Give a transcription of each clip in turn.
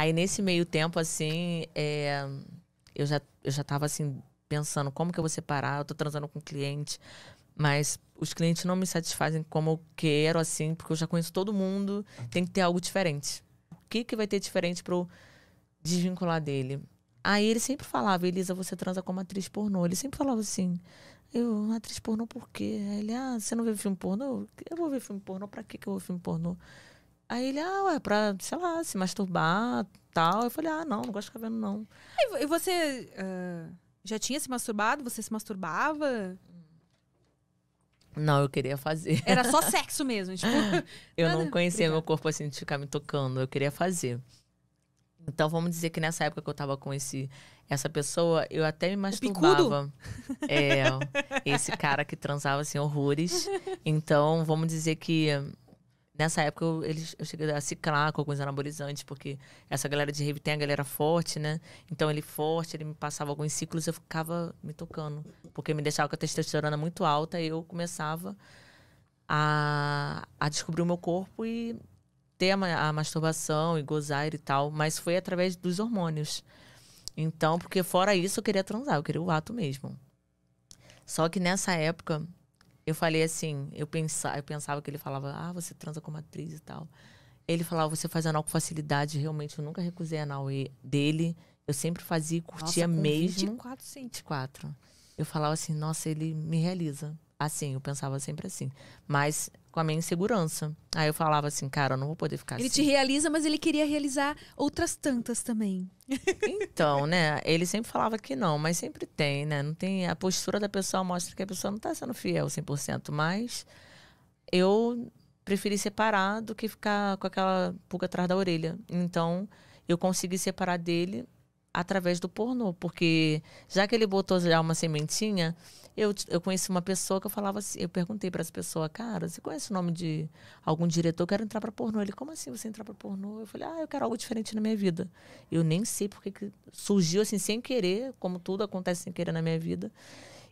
Aí, nesse meio tempo, assim, eu já tava, assim, pensando como que eu vou separar. Eu tô transando com cliente, mas os clientes não me satisfazem como eu quero, assim, porque eu já conheço todo mundo. Tem que ter algo diferente. O que vai ter diferente pra eu desvincular dele? Aí ele sempre falava, Elisa, você transa como atriz pornô. Ele sempre falava assim, atriz pornô por quê? Aí ele, você não vê filme pornô? Eu vou ver filme pornô, pra que eu vou ver filme pornô? Aí ele, ué, pra, sei lá, se masturbar, tal. Eu falei, não gosto de ficar vendo, não. E você já tinha se masturbado? Você se masturbava? Não, eu queria fazer. Era só sexo mesmo, tipo... Eu não conhecia meu corpo assim, de ficar me tocando. Eu queria fazer. Então, vamos dizer que nessa época que eu tava com essa pessoa, eu até me masturbava. Esse cara que transava, assim, horrores. Então, vamos dizer que nessa época eu cheguei a ciclar com alguns anabolizantes, porque essa galera de rave tem a galera forte, né? Então, ele forte, ele me passava alguns ciclos, eu ficava me tocando. Porque me deixava com a testosterona muito alta e eu começava a descobrir o meu corpo e ter a masturbação e gozar e tal, mas foi através dos hormônios. Então, porque fora isso, eu queria transar, eu queria o ato mesmo. Só que nessa época, eu falei assim, eu pensava que ele falava, você transa como atriz e tal. Ele falava, você faz anal com facilidade, realmente, eu nunca recusei anal dele, eu sempre fazia e curtia mesmo. 24. Eu falava assim, nossa, ele me realiza. Assim, eu pensava sempre assim. Mas com a minha insegurança. Aí eu falava assim, cara, eu não vou poder ficar assim. Ele te realiza, mas ele queria realizar outras tantas também. Então, né? Ele sempre falava que não, mas sempre tem, né? Não tem, a postura da pessoa mostra que a pessoa não tá sendo fiel 100%. Mas eu preferi separar do que ficar com aquela pulga atrás da orelha. Então, eu consegui separar dele através do pornô. Porque já que ele botou já uma sementinha... Eu conheci uma pessoa que eu falava assim, eu perguntei pra essa pessoa, cara, você conhece o nome de algum diretor? Eu quero entrar pra pornô. Ele, como assim você entrar pra pornô? Eu falei, eu quero algo diferente na minha vida. Eu nem sei porque que surgiu assim, sem querer, como tudo acontece sem querer na minha vida.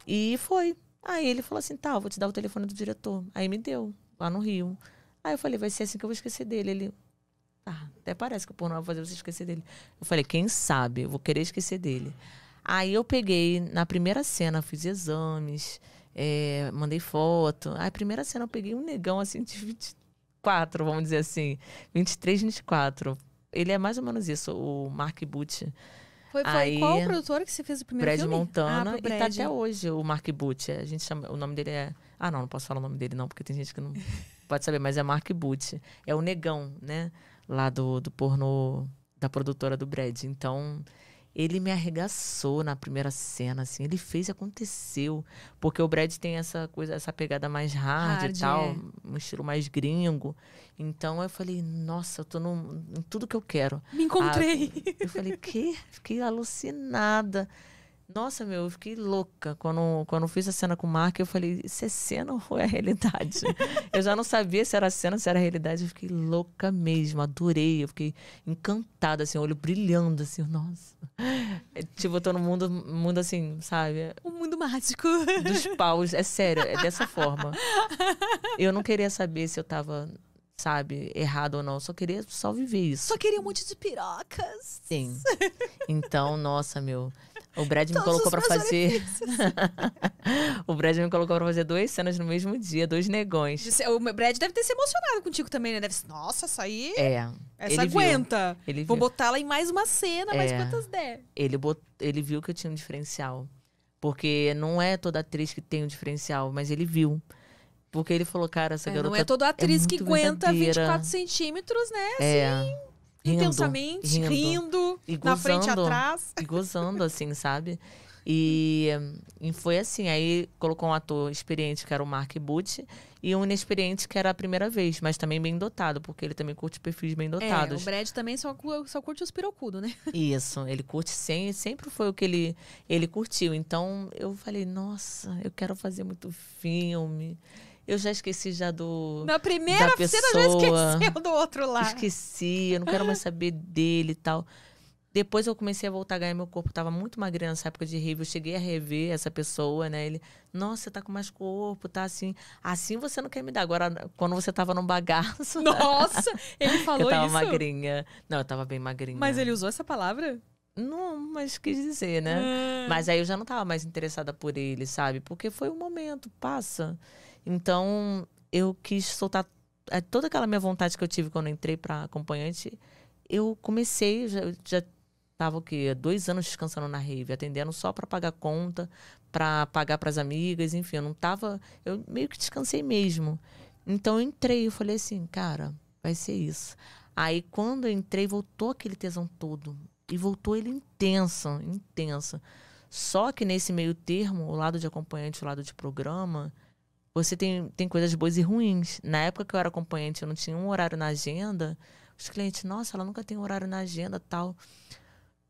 E foi. Aí ele falou assim, eu vou te dar o telefone do diretor. Aí me deu, lá no Rio. Aí eu falei, vai ser assim que eu vou esquecer dele. Ele, até parece que o pornô vai fazer você esquecer dele. Eu falei, quem sabe, eu vou querer esquecer dele. Aí eu peguei, na primeira cena, fiz exames, mandei foto. Aí, a primeira cena, eu peguei um negão, assim, de 24, vamos dizer assim. 23, 24. Ele é mais ou menos isso, o Mark Butch. Foi qual produtor que você fez o primeiro Brad filme? Montana. E tá até hoje o Mark Butch. A gente chama, o nome dele é... não posso falar o nome dele não, porque tem gente que não pode saber, mas é Mark Butch. É o negão, né? Lá do pornô, da produtora do Brad. Então... ele me arregaçou na primeira cena, assim. Ele fez e aconteceu. Porque o Brad tem essa coisa, essa pegada mais hard e tal. Um estilo mais gringo. Então, eu falei, nossa, eu tô em tudo que eu quero. Me encontrei. Eu falei, quê? Fiquei alucinada. Nossa, eu fiquei louca. Quando eu fiz a cena com o Mark, eu falei, isso é cena ou é realidade? Eu já não sabia se era cena, se era realidade. Eu fiquei louca mesmo, adorei. Eu fiquei encantada, assim, olho brilhando, assim, nossa. Tipo, eu tô no mundo assim, sabe? Um mundo mágico. Dos paus, é sério, é dessa forma. Eu não queria saber se eu tava, sabe, errado ou não. Eu só queria viver isso. Só queria um monte de pirocas. Sim. Então, nossa, o Brad me colocou pra fazer... O Brad me colocou pra fazer 2 cenas no mesmo dia, 2 negões. O Brad deve ter se emocionado contigo também, né? Deve ser, nossa, essa aí... Essa ele aguenta. Ele Vou viu. botar ela em mais uma cena, mais quantas der. Ele viu que eu tinha um diferencial. Porque não é toda atriz que tem um diferencial, mas ele viu. Porque ele falou, cara, essa garota não é toda atriz que aguenta verdadeira. 24 centímetros, né? Assim, intensamente, rindo e na frente e atrás. E gozando, assim, sabe? E foi assim, aí colocou um ator experiente, que era o Mark Butch, e um inexperiente, que era a primeira vez, mas também bem dotado, porque ele também curte perfis bem dotados. O Brad também só curte os pirocudos, né? Isso, ele curte sempre foi o que ele curtiu. Então, eu falei, nossa, eu quero fazer muito filme. Eu já esqueci Na primeira cena, já esqueceu do outro lado. Esqueci, eu não quero mais saber dele e tal. Depois eu comecei a voltar a ganhar meu corpo. Tava muito magrinha nessa época de rave. Eu cheguei a rever essa pessoa, né? Ele, nossa, você tá com mais corpo, tá assim. Assim você não quer me dar. Agora, quando você tava num bagaço... Nossa, ele falou eu tava isso? magrinha. Não, eu tava bem magrinha. Mas ele usou essa palavra? Não, mas quis dizer, né? Mas aí eu já não tava mais interessada por ele, sabe? Porque foi um momento, passa. Então, eu quis soltar toda aquela minha vontade que eu tive quando eu entrei pra acompanhante. Eu comecei, já tava o quê? 2 anos descansando na rave, atendendo só pra pagar conta, pra pagar pras amigas, enfim, eu não tava... Eu meio que descansei mesmo. Então eu entrei, eu falei assim, cara, vai ser isso. Aí quando eu entrei, voltou aquele tesão todo. E voltou ele intenso, intenso. Só que nesse meio termo, o lado de acompanhante, o lado de programa, você tem coisas boas e ruins. Na época que eu era acompanhante, eu não tinha um horário na agenda. Os clientes, nossa, ela nunca tem horário na agenda, tal.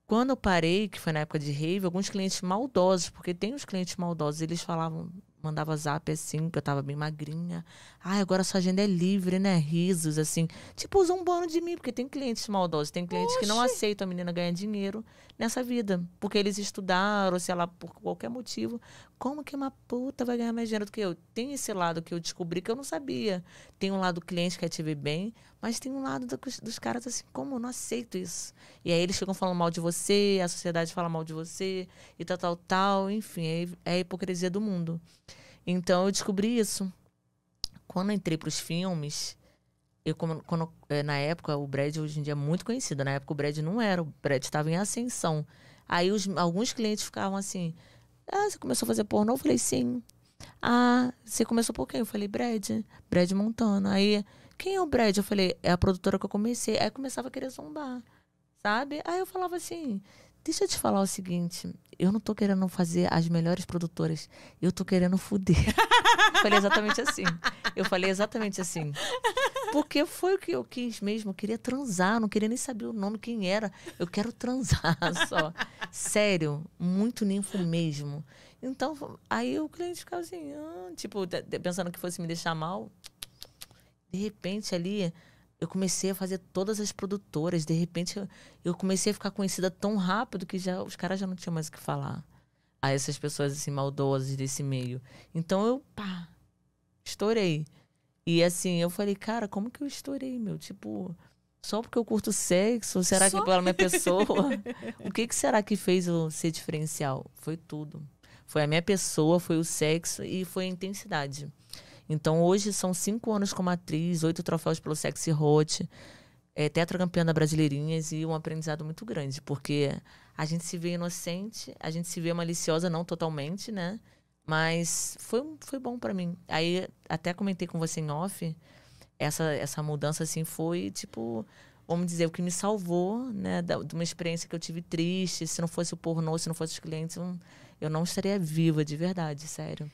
Quando eu parei, que foi na época de rave, alguns clientes maldosos, porque tem os clientes maldosos, eles falavam, mandava zap assim, que eu tava bem magrinha. Ai, agora sua agenda é livre, né? Risos, assim. Tipo, zombando de mim, porque tem clientes maldosos, tem clientes que não aceitam a menina ganhar dinheiro nessa vida. Porque eles estudaram, sei lá, por qualquer motivo. Como que uma puta vai ganhar mais dinheiro do que eu? Tem esse lado que eu descobri que eu não sabia. Tem um lado do cliente que quer te ver bem, mas tem um lado dos caras assim, como eu não aceito isso. E aí eles ficam falando mal de você, a sociedade fala mal de você, e tal, tal, tal. Enfim, é a hipocrisia do mundo. Então eu descobri isso. Quando eu entrei para os filmes, na época o Brad hoje em dia é muito conhecido. Na época o Brad não era, o Brad estava em ascensão. Aí alguns clientes ficavam assim, você começou a fazer pornô? Eu falei, sim. Ah, você começou por quem? Eu falei, Brad Montana. Aí, quem é o Brad? Eu falei, é a produtora que eu comecei. Aí eu começava a querer zombar, sabe? Aí eu falava assim, deixa eu te falar o seguinte, eu não tô querendo fazer as melhores produtoras, eu tô querendo foder. Eu falei exatamente assim. Porque foi o que eu quis mesmo, eu queria transar, não queria nem saber o nome, quem era. Eu quero transar só. Sério, muito ninfo mesmo. Então, aí o cliente ficava assim, tipo, pensando que fosse me deixar mal. De repente ali, eu comecei a fazer todas as produtoras. De repente, eu comecei a ficar conhecida tão rápido que os caras já não tinham mais o que falar. A essas pessoas assim, maldosas desse meio. Então eu, estourei. E assim, eu falei, cara, como que eu estourei, meu? Tipo, só porque eu curto sexo? Será que pela minha pessoa? O que será que fez eu ser diferencial? Foi tudo. Foi a minha pessoa, foi o sexo e foi a intensidade. Então, hoje são 5 anos como atriz, 8 troféus pelo Sexy Hot, tetracampeã da Brasileirinhas e um aprendizado muito grande, porque a gente se vê inocente, a gente se vê maliciosa, não totalmente, né? Mas foi bom pra mim. Aí, até comentei com você em off, essa mudança, assim, foi, tipo, vamos dizer, o que me salvou, né? De uma experiência que eu tive triste. Se não fosse o pornô, se não fosse os clientes, eu não estaria viva, de verdade, sério.